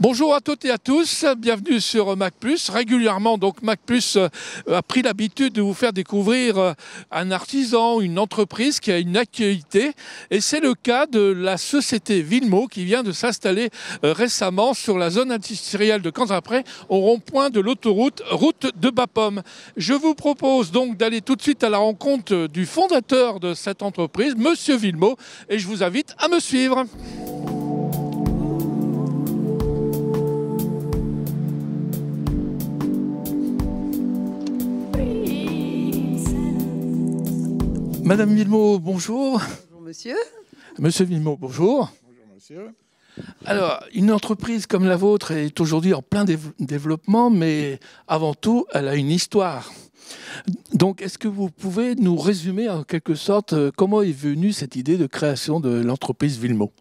Bonjour à toutes et à tous, bienvenue sur Mac+. Régulièrement, donc Mac+ a pris l'habitude de vous faire découvrir un artisan, une entreprise qui a une actualité. Et c'est le cas de la société Villemot qui vient de s'installer récemment sur la zone industrielle de Canzin-Près, au rond-point de l'autoroute route de Bapaume. Je vous propose donc d'aller tout de suite à la rencontre du fondateur de cette entreprise, Monsieur Villemot, et je vous invite à me suivre. Madame Villemot, bonjour. Bonjour monsieur. Monsieur Villemot, bonjour. Bonjour monsieur. Alors, une entreprise comme la vôtre est aujourd'hui en plein développement, mais avant tout, elle a une histoire. Donc, est-ce que vous pouvez nous résumer en quelque sorte comment est venue cette idée de création de l'entreprise Villemot?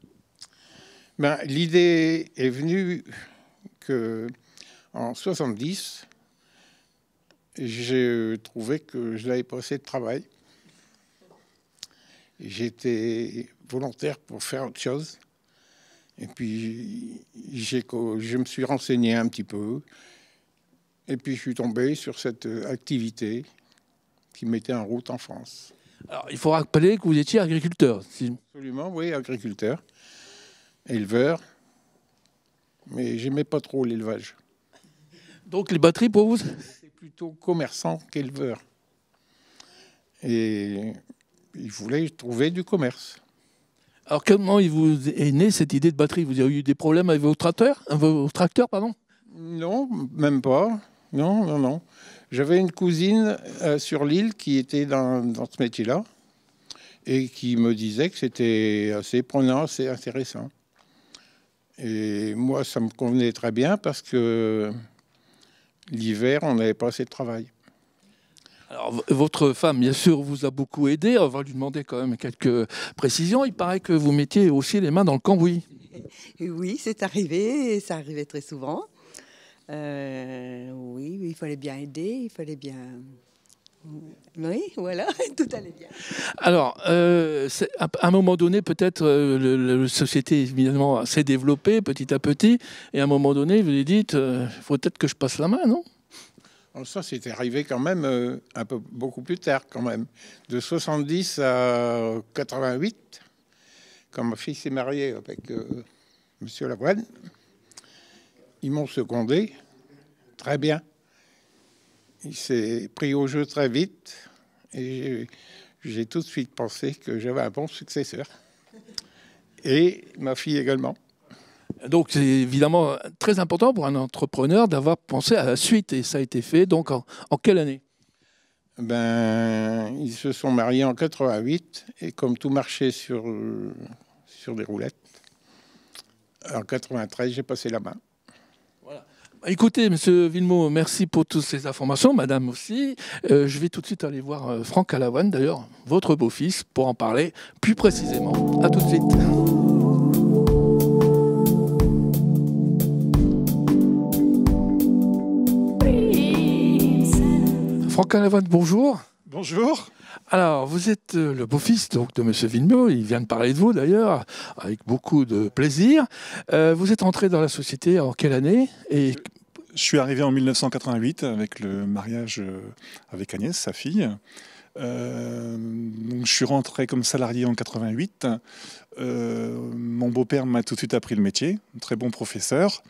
L'idée est venue qu'en 70, j'ai trouvé que je n'avais pas assez de travail. J'étais volontaire pour faire autre chose. Et puis, je me suis renseigné un petit peu. Et puis, je suis tombé sur cette activité qui mettait en route en France. Alors, il faut rappeler que vous étiez agriculteur. Absolument, oui, agriculteur, éleveur. Mais j'aimais pas trop l'élevage. Donc, les batteries pour vous? C'est plutôt commerçant qu'éleveur. Et il voulait trouver du commerce. Alors, comment il vous est née cette idée de batterie? Vous avez eu des problèmes avec vos tracteurs, pardon? Non, même pas. Non. J'avais une cousine sur l'île qui était dans ce métier-là et qui me disait que c'était assez prenant, assez intéressant. Et moi, ça me convenait très bien parce que l'hiver, on n'avait pas assez de travail. Alors, votre femme, bien sûr, vous a beaucoup aidé. On va lui demander quand même quelques précisions. Il paraît que vous mettiez aussi les mains dans le cambouis. Oui, c'est arrivé, et ça arrivait très souvent. Oui, il fallait bien aider, il fallait bien... Oui, voilà, tout allait bien. Alors, à un moment donné, peut-être, la société, évidemment, s'est développée petit à petit. Et à un moment donné, vous lui dites, il faut peut-être que je passe la main, non? Alors ça, c'était arrivé quand même beaucoup plus tard, quand même. De 70 à 88, quand ma fille s'est mariée avec Monsieur Lavoine, ils m'ont secondé très bien. Il s'est pris au jeu très vite et j'ai tout de suite pensé que j'avais un bon successeur. Et ma fille également. Donc, c'est évidemment très important pour un entrepreneur d'avoir pensé à la suite. Et ça a été fait, donc, en quelle année? Ils se sont mariés en 88 et comme tout marchait sur des roulettes, en 93, j'ai passé la main. Voilà. Écoutez, Monsieur Villemot, merci pour toutes ces informations, Madame aussi. Je vais tout de suite aller voir Franck Alavoine, d'ailleurs, votre beau-fils, pour en parler plus précisément. À tout de suite. Franck Alavoine, bonjour. Bonjour. Alors, vous êtes le beau-fils donc, de M. Villemot. Il vient de parler de vous, d'ailleurs, avec beaucoup de plaisir. Vous êtes entré dans la société en quelle année? Je suis arrivé en 1988 avec le mariage avec Agnès, sa fille. Donc je suis rentré comme salarié en 88. Mon beau-père m'a tout de suite appris le métier, un très bon professeur.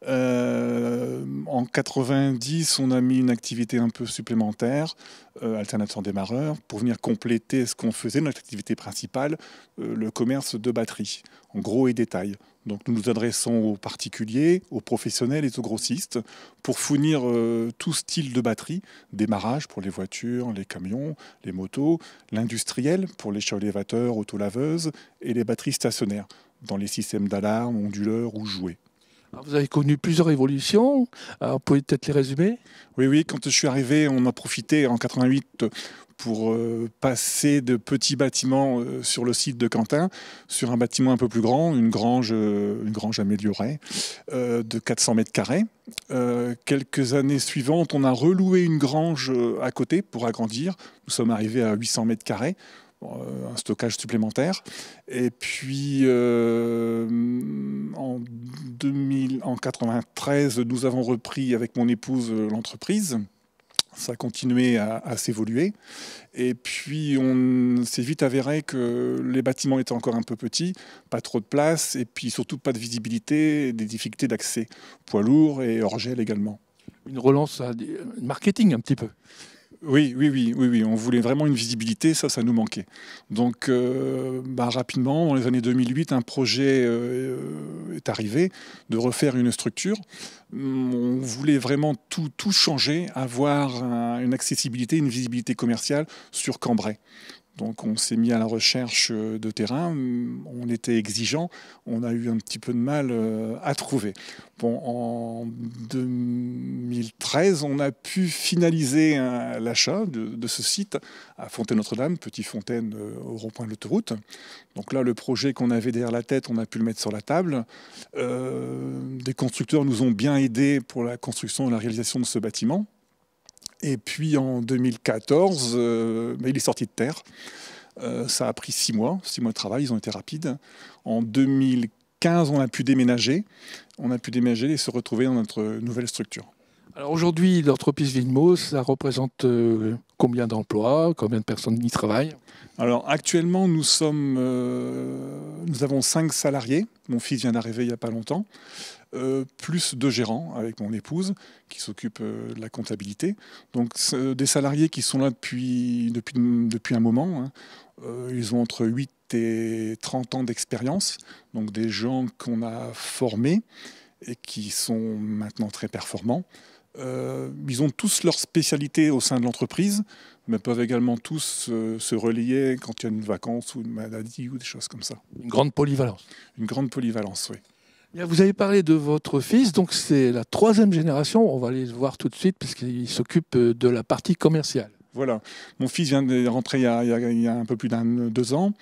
En 90, on a mis une activité un peu supplémentaire, alternateur démarreur, pour venir compléter ce qu'on faisait, notre activité principale, le commerce de batterie, en gros et détail. Donc nous nous adressons aux particuliers, aux professionnels et aux grossistes pour fournir tout style de batterie, démarrage pour les voitures, les camions, les motos, l'industriel pour les chats élévateurs, autolaveuses et les batteries stationnaires dans les systèmes d'alarme, onduleurs ou jouets. Alors, vous avez connu plusieurs évolutions. Alors, vous pouvez peut-être les résumer? Oui, quand je suis arrivé, on a profité en 88 pour passer de petits bâtiments sur le site de Quentin sur un bâtiment un peu plus grand, une grange améliorée de 400 mètres carrés. Quelques années suivantes, on a reloué une grange à côté pour agrandir. Nous sommes arrivés à 800 mètres carrés un stockage supplémentaire. Et puis en 1993, nous avons repris avec mon épouse l'entreprise. Ça a continué à s'évoluer. Et puis, on s'est vite avéré que les bâtiments étaient encore un peu petits, pas trop de place, et puis surtout pas de visibilité, des difficultés d'accès. Poids lourds et hors-gel également. Une relance marketing un petit peu. Oui. On voulait vraiment une visibilité, ça nous manquait. Donc, rapidement, dans les années 2008, un projet est arrivé de refaire une structure. On voulait vraiment tout changer, avoir une accessibilité, une visibilité commerciale sur Cambrai. Donc on s'est mis à la recherche de terrain, on était exigeant, on a eu un petit peu de mal à trouver. Bon, en 2013, on a pu finaliser l'achat de ce site à Fontaine-Notre-Dame, Petite Fontaine au rond-point de l'autoroute. Donc là, le projet qu'on avait derrière la tête, on a pu le mettre sur la table. Des constructeurs nous ont bien aidés pour la construction et la réalisation de ce bâtiment. Et puis en 2014, il est sorti de terre. Ça a pris 6 mois de travail, ils ont été rapides. En 2015, on a pu déménager. On a pu déménager et se retrouver dans notre nouvelle structure. Alors aujourd'hui, l'entreprise Villemot, ça représente combien d'emplois, combien de personnes y travaillent? Alors actuellement, nous avons 5 salariés. Mon fils vient d'arriver il n'y a pas longtemps. Plus 2 gérants avec mon épouse qui s'occupe de la comptabilité. Donc des salariés qui sont là depuis un moment. Hein. Ils ont entre 8 et 30 ans d'expérience. Donc des gens qu'on a formés et qui sont maintenant très performants. Ils ont tous leur spécialité au sein de l'entreprise, mais peuvent également tous se relayer quand il y a une vacance ou une maladie ou des choses comme ça. Une grande polyvalence. Une grande polyvalence, oui. Vous avez parlé de votre fils, donc c'est la 3e génération. On va aller le voir tout de suite puisqu'il s'occupe de la partie commerciale. Voilà. Mon fils vient de rentrer il y a un peu plus d'2 ans.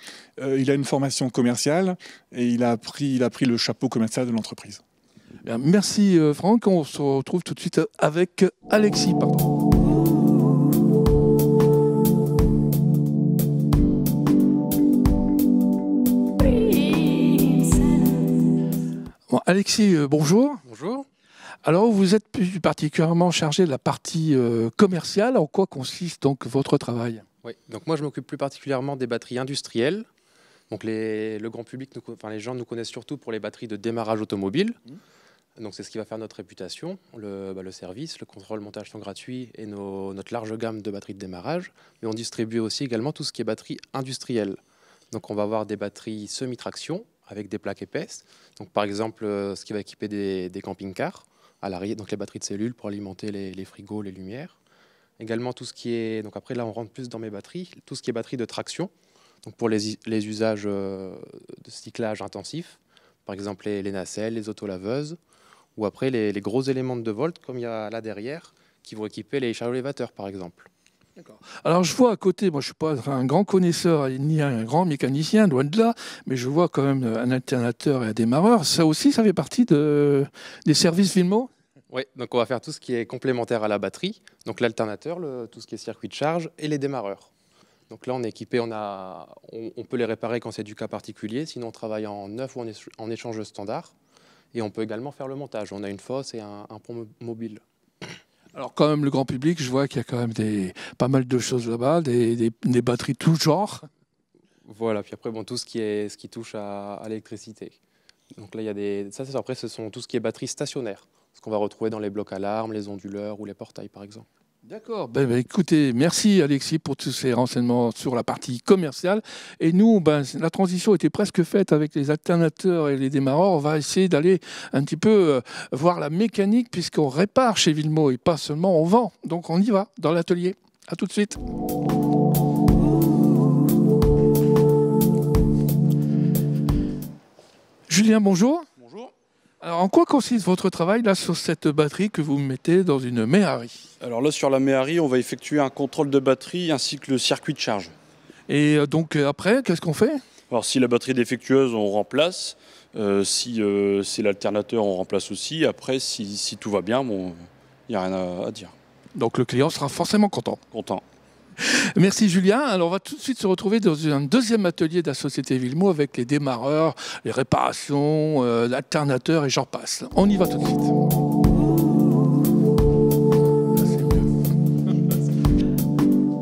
Il a une formation commerciale et il a pris le chapeau commercial de l'entreprise. Bien, merci Franck. On se retrouve tout de suite avec Alexis. Pardon. Bon, Alexis, bonjour. Bonjour. Alors, vous êtes plus particulièrement chargé de la partie commerciale. En quoi consiste donc votre travail? Oui, donc moi je m'occupe plus particulièrement des batteries industrielles. Donc le grand public, les gens nous connaissent surtout pour les batteries de démarrage automobile. Donc c'est ce qui va faire notre réputation, le service, le contrôle, montage sont gratuits et notre large gamme de batteries de démarrage. Mais on distribue aussi également tout ce qui est batterie industrielle. Donc on va avoir des batteries semi-traction avec des plaques épaisses. Donc par exemple, ce qui va équiper des camping-cars à l'arrière, donc les batteries de cellules pour alimenter les frigos, les lumières. Également tout ce qui est, donc après là on rentre plus dans mes batteries, tout ce qui est batterie de traction, donc pour les usages de cyclage intensif, par exemple les nacelles, les autolaveuses, ou après les gros éléments de 2 volts comme il y a là derrière, qui vont équiper les chariots élévateurs par exemple. Alors je vois à côté, moi je ne suis pas un grand connaisseur ni un grand mécanicien, loin de là, mais je vois quand même un alternateur et un démarreur. Ça aussi, ça fait partie des services Villemot? Oui, donc on va faire tout ce qui est complémentaire à la batterie, donc l'alternateur, tout ce qui est circuit de charge et les démarreurs. Donc là on est équipé, on peut les réparer quand c'est du cas particulier, sinon on travaille en neuf ou en échange standard. Et on peut également faire le montage. On a une fosse et un pont mobile. Alors quand même, le grand public, je vois qu'il y a quand même pas mal de choses là-bas, des batteries de tout genre. Voilà, puis après, tout ce qui touche à l'électricité. Donc là, il y a après, ce sont tout ce qui est batterie stationnaire. Ce qu'on va retrouver dans les blocs alarmes, les onduleurs ou les portails, par exemple. D'accord. Écoutez, merci Alexis pour tous ces renseignements sur la partie commerciale. Et nous, la transition était presque faite avec les alternateurs et les démarreurs. On va essayer d'aller un petit peu voir la mécanique puisqu'on répare chez Villemot et pas seulement on vend. Donc on y va dans l'atelier. À tout de suite. Julien, bonjour. Alors, en quoi consiste votre travail là sur cette batterie que vous mettez dans une méhari? Alors là, sur la méhari, on va effectuer un contrôle de batterie ainsi que le circuit de charge. Et donc après, qu'est-ce qu'on fait? Alors si la batterie est défectueuse, on remplace. Si c'est l'alternateur, on remplace aussi. Après, si tout va bien, il n'y a rien à dire. Donc le client sera forcément content. Content. Merci Julien. Alors on va tout de suite se retrouver dans un deuxième atelier de la Société Villemot avec les démarreurs, les réparations, l'alternateur et j'en passe. On y va tout de suite.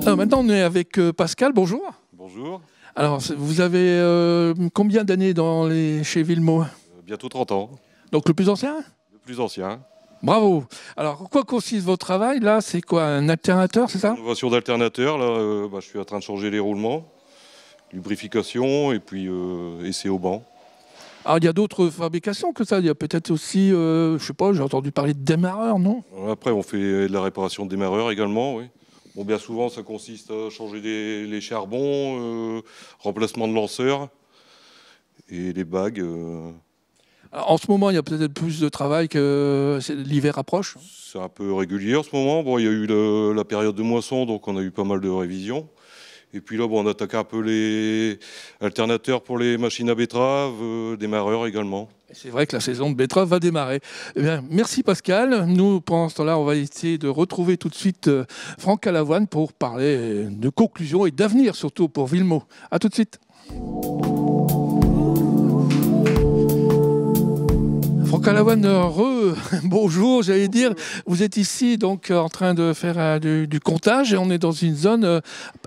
Alors maintenant on est avec Pascal, bonjour. Bonjour. Alors vous avez combien d'années chez Villemot? Bientôt 30 ans. Donc le plus ancien? Le plus ancien. Bravo. Alors, en quoi consiste votre travail? Là, c'est quoi? Un alternateur, c'est ça? Innovation d'alternateur. Là, je suis en train de changer les roulements, lubrification et puis essai au banc. Alors, il y a d'autres fabrications que ça. Il y a peut-être aussi, je sais pas, j'ai entendu parler de démarreurs, non? Après, on fait de la réparation de démarreurs également, oui. Bon, bien souvent, ça consiste à changer les charbons, remplacement de lanceurs et les bagues. En ce moment, il y a peut-être plus de travail que l'hiver approche. C'est un peu régulier en ce moment. Bon, il y a eu la période de moisson, donc on a eu pas mal de révisions. Et puis là, on attaque un peu les alternateurs pour les machines à betterave, démarreurs également. C'est vrai que la saison de betterave va démarrer. Eh bien, merci Pascal. Nous, pendant ce temps-là, on va essayer de retrouver tout de suite Franck Alavoine pour parler de conclusion et d'avenir, surtout pour Villemot. À tout de suite. Franck Alavoine, bonjour, j'allais dire, vous êtes ici donc en train de faire du comptage et on est dans une zone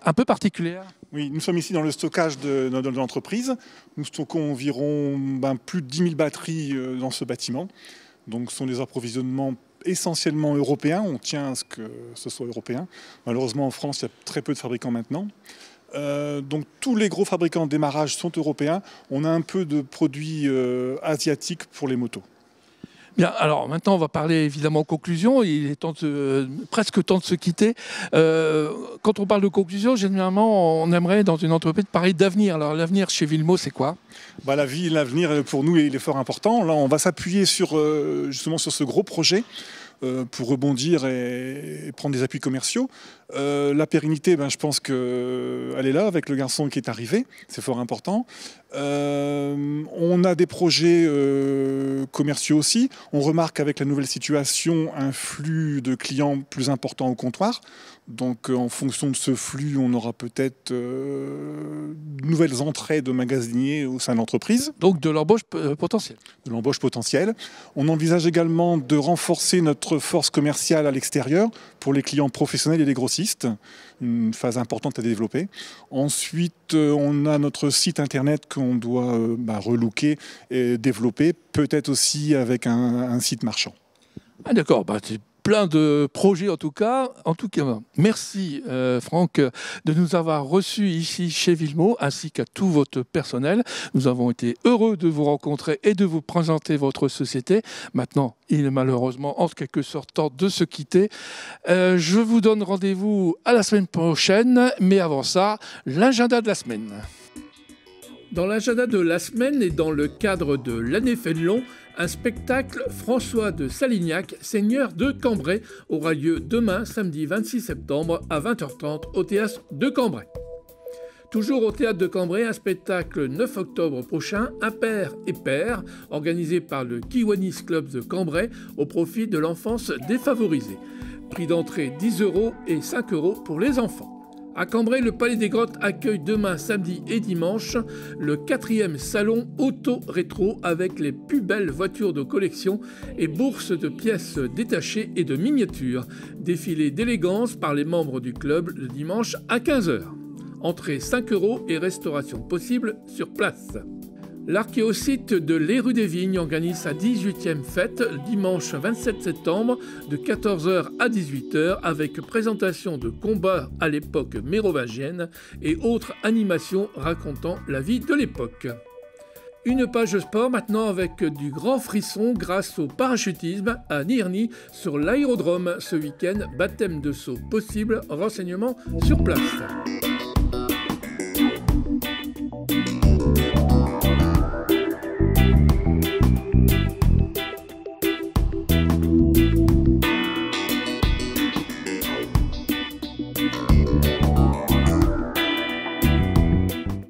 un peu particulière. Oui, nous sommes ici dans le stockage de l'entreprise. Nous stockons environ plus de 10 000 batteries dans ce bâtiment. Donc ce sont des approvisionnements essentiellement européens. On tient à ce que ce soit européen. Malheureusement en France, il y a très peu de fabricants maintenant. Donc tous les gros fabricants de démarrage sont européens. On a un peu de produits asiatiques pour les motos. Bien, alors maintenant on va parler évidemment conclusion. Il est presque temps de se quitter. Quand on parle de conclusion, généralement on aimerait dans une entreprise parler d'avenir. Alors l'avenir chez Villemot, c'est quoi? L'avenir pour nous il est fort important. Là on va s'appuyer justement sur ce gros projet. Pour rebondir et prendre des appuis commerciaux. La pérennité, je pense qu'elle est là avec le garçon qui est arrivé, c'est fort important. On a des projets commerciaux aussi. On remarque avec la nouvelle situation un flux de clients plus important au comptoir. Donc en fonction de ce flux, on aura peut-être de nouvelles entrées de magasiniers au sein de l'entreprise. Donc de l'embauche potentielle. De l'embauche potentielle. On envisage également de renforcer notre force commerciale à l'extérieur pour les clients professionnels et les grossistes. Une phase importante à développer. Ensuite, on a notre site internet qu'on doit relooker et développer, peut-être aussi avec un site marchand. Ah d'accord, c'est plein de projets en tout cas. Merci Franck de nous avoir reçus ici chez Villemot ainsi qu'à tout votre personnel. Nous avons été heureux de vous rencontrer et de vous présenter votre société. Maintenant, il est malheureusement en quelque sorte temps de se quitter. Je vous donne rendez-vous à la semaine prochaine, mais avant ça, l'agenda de la semaine. Dans l'agenda de la semaine et dans le cadre de l'année Fénelon, un spectacle François de Salignac, seigneur de Cambrai, aura lieu demain, samedi 26 septembre à 20h30 au théâtre de Cambrai. Toujours au théâtre de Cambrai, un spectacle 9 octobre prochain, Impair et Pair, organisé par le Kiwanis Club de Cambrai au profit de l'enfance défavorisée. Prix d'entrée 10 € et 5 € pour les enfants. À Cambrai, le Palais des Grottes accueille demain, samedi et dimanche le 4e salon auto-rétro avec les plus belles voitures de collection et bourses de pièces détachées et de miniatures. Défilé d'élégance par les membres du club le dimanche à 15h. Entrée 5 € et restauration possible sur place. L'archéosite de Les Rues des Vignes organise sa 18e fête le dimanche 27 septembre de 14h à 18h avec présentation de combats à l'époque mérovingienne et autres animations racontant la vie de l'époque. Une page sport maintenant avec du grand frisson grâce au parachutisme à Nirny sur l'aérodrome. Ce week-end, baptême de saut possible, renseignements sur place.